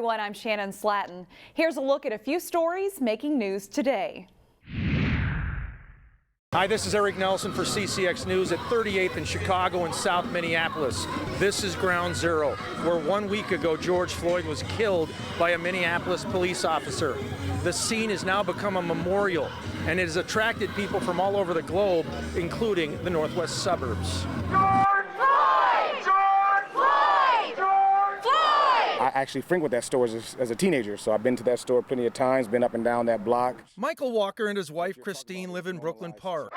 everyone, I'm Shannon Slatton. Here's a look at a few stories making news today. Hi, this is Eric Nelson for CCX News at 38th in Chicago and South Minneapolis. This is ground zero, where 1 week ago George Floyd was killed by a Minneapolis police officer. The scene has now become a memorial, and it has attracted people from all over the globe, including the northwest suburbs. I actually frequent that store as a teenager, so I've been to that store plenty of times, been up and down that block. Michael Walker and his wife Christine live in Brooklyn Park,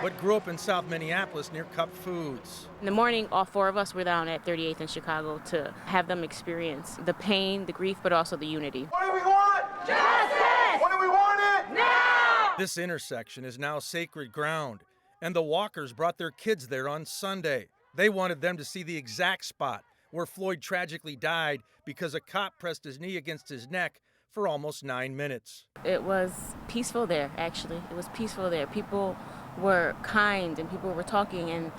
but grew up in South Minneapolis near Cup Foods. In the morning, all four of us were down at 38th in Chicago to have them experience the pain, the grief, but also the unity. What do we want? Justice! What do we want it? Now! This intersection is now sacred ground, and the Walkers brought their kids there on Sunday. They wanted them to see the exact spot where Floyd tragically died because a cop pressed his knee against his neck for almost 9 minutes. It was peaceful there, actually. It was peaceful there. People were kind and people were talking,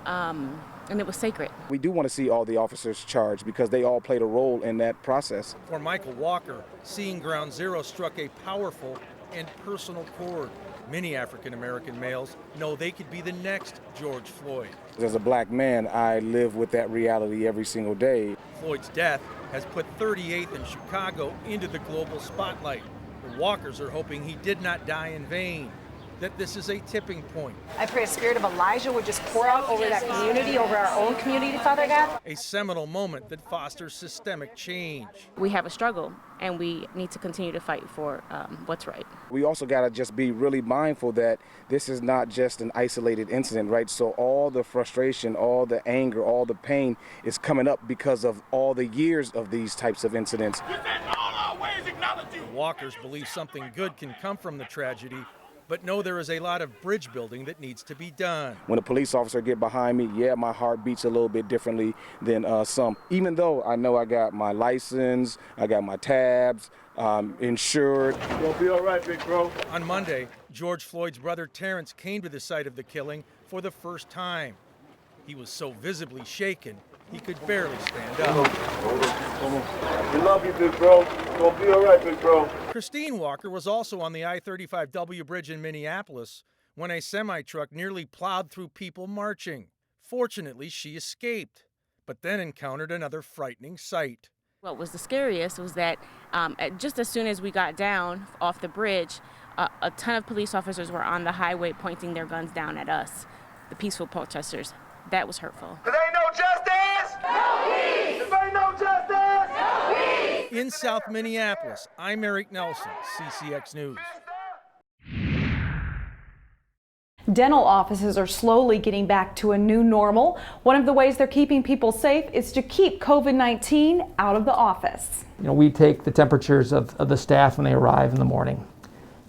and it was sacred. We do want to see all the officers charged because they all played a role in that process. For Michael Walker, seeing Ground Zero struck a powerful and personal chord. Many African-American males know they could be the next George Floyd. As a black man, I live with that reality every single day. Floyd's death has put 38th in Chicago into the global spotlight. The Walkers are hoping he did not die in vain, that this is a tipping point. I pray a spirit of Elijah would just pour out over that community, over our own community, Father God. A seminal moment that fosters systemic change. We have a struggle, and we need to continue to fight for what's right. We also got to just be really mindful that this is not just an isolated incident, right? So all the frustration, all the anger, all the pain is coming up because of all the years of these types of incidents. The Walkers believe something good can come from the tragedy, but know there is a lot of bridge building that needs to be done. When a police officer get behind me, yeah, my heart beats a little bit differently than some. Even though I know I got my license, I got my tabs, insured. You'll be all right, big bro. On Monday, George Floyd's brother Terrence came to the site of the killing for the first time. He was so visibly shaken, he could barely stand up. We love you, big bro. You'll be all right, big bro. Christine Walker was also on the I-35W bridge in Minneapolis when a semi-truck nearly plowed through people marching. Fortunately, she escaped, but then encountered another frightening sight. What was the scariest was that just as soon as we got down off the bridge, a ton of police officers were on the highway pointing their guns down at us, the peaceful protesters. That was hurtful. There ain't no justice! No peace! There ain't no justice! No peace! In South Minneapolis, I'm Eric Nelson, CCX News. Dental offices are slowly getting back to a new normal. One of the ways they're keeping people safe is to keep COVID-19 out of the office. You know, we take the temperatures of the staff when they arrive in the morning,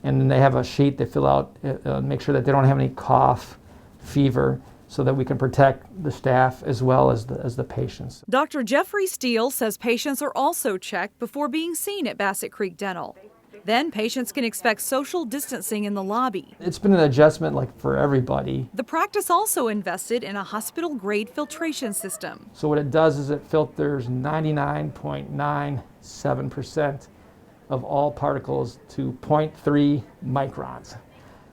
and then they have a sheet they fill out, make sure that they don't have any cough, fever, so that we can protect the staff as well as the patients. Dr. Jeffrey Steele says patients are also checked before being seen at Bassett Creek Dental. Then patients can expect social distancing in the lobby. It's been an adjustment like for everybody. The practice also invested in a hospital-grade filtration system. So what it does is it filters 99.97% of all particles to 0.3 microns.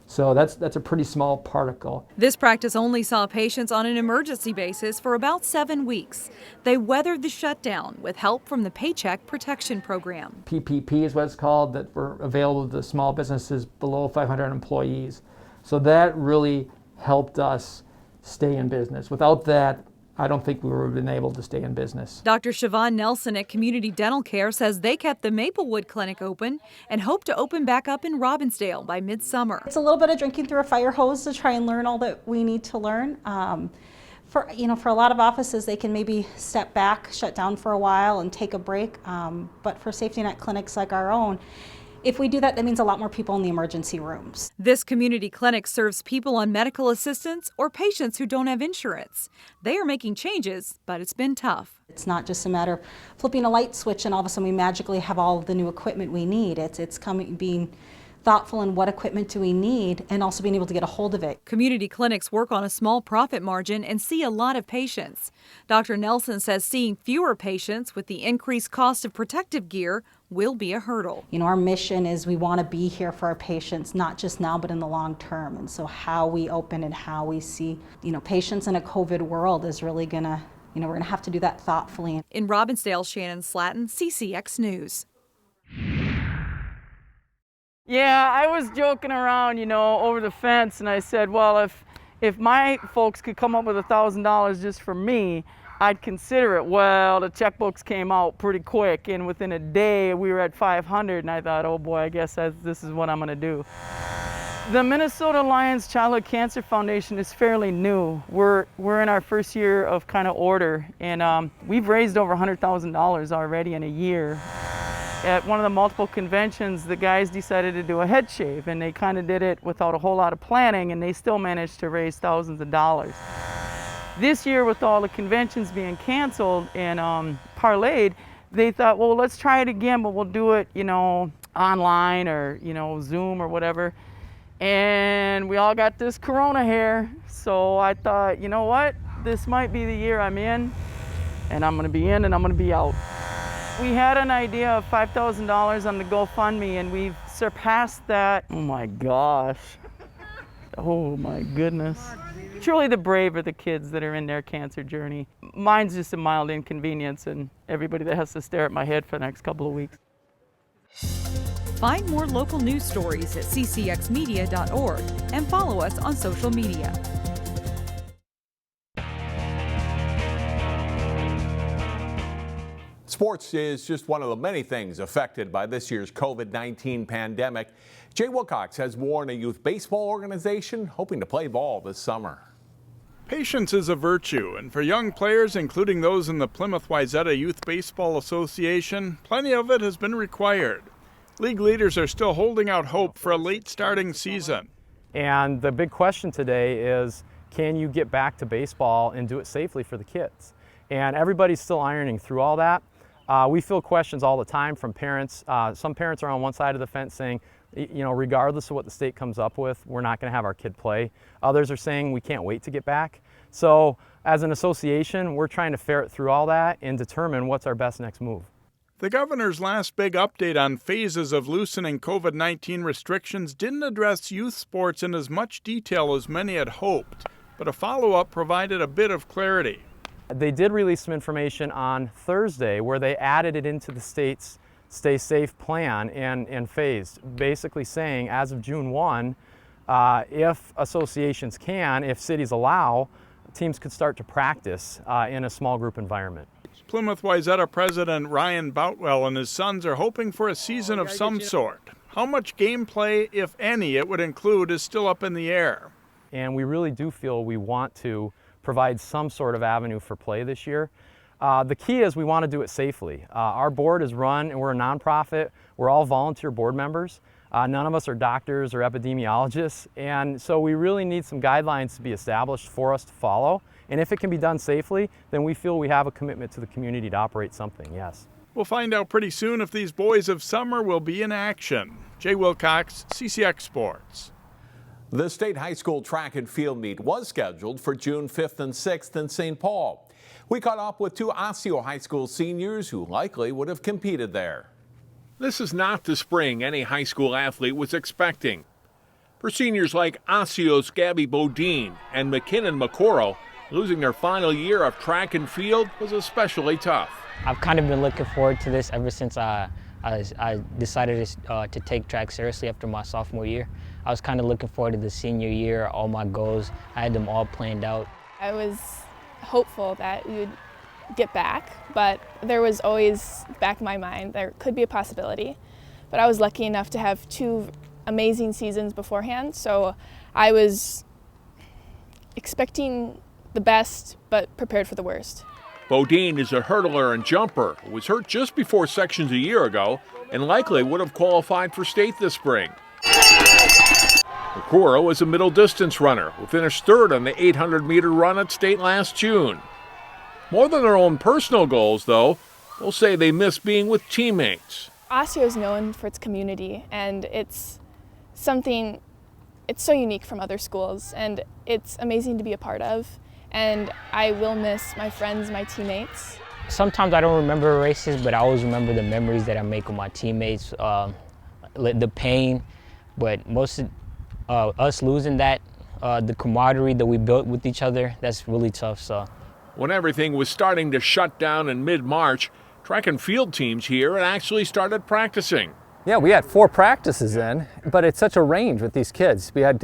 So that's a pretty small particle. This practice only saw patients on an emergency basis for about 7 weeks. They weathered the shutdown with help from the Paycheck Protection Program. PPP is what it's called, that were available to small businesses below 500 employees. So that really helped us stay in business. Without that, I don't think we would have been able to stay in business. Dr. Siobhan Nelson at Community Dental Care says they kept the Maplewood Clinic open and hope to open back up in Robbinsdale by midsummer. It's a little bit of drinking through a fire hose to try and learn all that we need to learn. For a lot of offices, they can maybe step back, shut down for a while and take a break. But for safety net clinics like our own, if we do that, that means a lot more people in the emergency rooms. This community clinic serves people on medical assistance or patients who don't have insurance. They are making changes, but it's been tough. It's not just a matter of flipping a light switch and all of a sudden we magically have all of the new equipment we need. It's being thoughtful in what equipment do we need and also being able to get a hold of it. Community clinics work on a small profit margin and see a lot of patients. Dr. Nelson says seeing fewer patients with the increased cost of protective gear will be a hurdle. You know, our mission is we want to be here for our patients, not just now, but in the long term. And so how we open and how we see, patients in a COVID world is really gonna, we're gonna have to do that thoughtfully. In Robbinsdale, Shannon Slatton, CCX News. Yeah, I was joking around, over the fence, and I said, well, if my folks could come up with $1,000 just for me, I'd consider it. Well, the checkbooks came out pretty quick, and within a day we were at 500, and I thought, oh boy, I guess this is what I'm gonna do. The Minnesota Lions Childhood Cancer Foundation is fairly new. We're in our first year of kind of order, and we've raised over $100,000 already in a year. At one of the multiple conventions, the guys decided to do a head shave, and they kind of did it without a whole lot of planning, and they still managed to raise thousands of dollars. This year, with all the conventions being canceled and parlayed, they thought, well, let's try it again, but we'll do it, online or, Zoom or whatever. And we all got this corona hair, so I thought, you know what? This might be the year I'm in, and I'm gonna be in and I'm gonna be out. We had an idea of $5,000 on the GoFundMe, and we've surpassed that. Oh my gosh. Oh my goodness. Truly the brave are the kids that are in their cancer journey. Mine's just a mild inconvenience, and everybody that has to stare at my head for the next couple of weeks. Find more local news stories at ccxmedia.org and follow us on social media. Sports is just one of the many things affected by this year's COVID-19 pandemic. Jay Wilcox has more on a youth baseball organization hoping to play ball this summer. Patience is a virtue, and for young players, including those in the Plymouth Wayzata Youth Baseball Association, plenty of it has been required. League leaders are still holding out hope for a late starting season. And the big question today is, can you get back to baseball and do it safely for the kids? And everybody's still ironing through all that. We field questions all the time from parents. Some parents are on one side of the fence saying, regardless of what the state comes up with, we're not going to have our kid play. Others are saying we can't wait to get back. So as an association, we're trying to ferret through all that and determine what's our best next move. The governor's last big update on phases of loosening COVID-19 restrictions didn't address youth sports in as much detail as many had hoped, but a follow-up provided a bit of clarity. They did release some information on Thursday where they added it into the state's Stay Safe plan and phased, basically saying as of June 1, if associations can, if cities allow, teams could start to practice in a small group environment. Plymouth Wayzata President Ryan Boutwell and his sons are hoping for a season of some sort. How much gameplay, if any, it would include is still up in the air. And we really do feel we want to provide some sort of avenue for play this year. The key is we want to do it safely. Our board is run, and we're a nonprofit. We're all volunteer board members. None of us are doctors or epidemiologists, and so we really need some guidelines to be established for us to follow. And if it can be done safely, then we feel we have a commitment to the community to operate something, yes. We'll find out pretty soon if these boys of summer will be in action. Jay Wilcox, CCX Sports. The state high school track and field meet was scheduled for June 5th and 6th in St. Paul. We caught up with two Osseo High School seniors who likely would have competed there. This is not the spring any high school athlete was expecting. For seniors like Osseo's Gabby Bodine and McKinnon McCorrell, losing their final year of track and field was especially tough. I've kind of been looking forward to this ever since I decided to take track seriously after my sophomore year. I was kind of looking forward to the senior year, all my goals. I had them all planned out. I was hopeful that we would get back, but there was always back in my mind there could be a possibility. But I was lucky enough to have two amazing seasons beforehand, so I was expecting the best but prepared for the worst. Bodine is a hurdler and jumper who was hurt just before sections a year ago and likely would have qualified for state this spring. McCorrell is a middle distance runner who finished third on the 800-meter run at state last June. More than their own personal goals, though, they'll say they miss being with teammates. Osseo is known for its community, and it's something, it's so unique from other schools, and it's amazing to be a part of. And I will miss my friends, my teammates. Sometimes I don't remember races, but I always remember the memories that I make with my teammates, the pain, but most of us losing that, the camaraderie that we built with each other, that's really tough. So, when everything was starting to shut down in mid-March, track and field teams here had actually started practicing. Yeah, we had 4 practices in, but it's such a range with these kids. We had,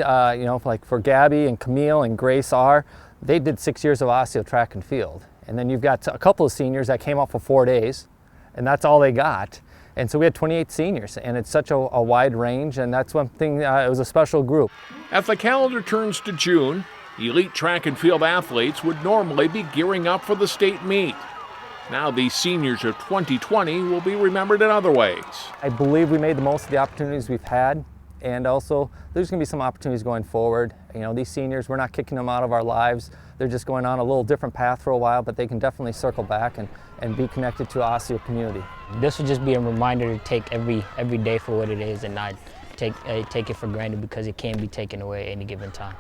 like for Gabby and Camille and Grace R, they did 6 years of Osseo track and field. And then you've got a couple of seniors that came out for 4 days, and that's all they got. And so we had 28 seniors, and it's such a wide range, and that's one thing, it was a special group. As the calendar turns to June, elite track and field athletes would normally be gearing up for the state meet. Now these seniors of 2020 will be remembered in other ways. I believe we made the most of the opportunities we've had, and also there's going to be some opportunities going forward. You know, these seniors, we're not kicking them out of our lives. They're just going on a little different path for a while, but they can definitely circle back and be connected to Osseo community. This will just be a reminder to take every day for what it is and not take it for granted, because it can be taken away at any given time.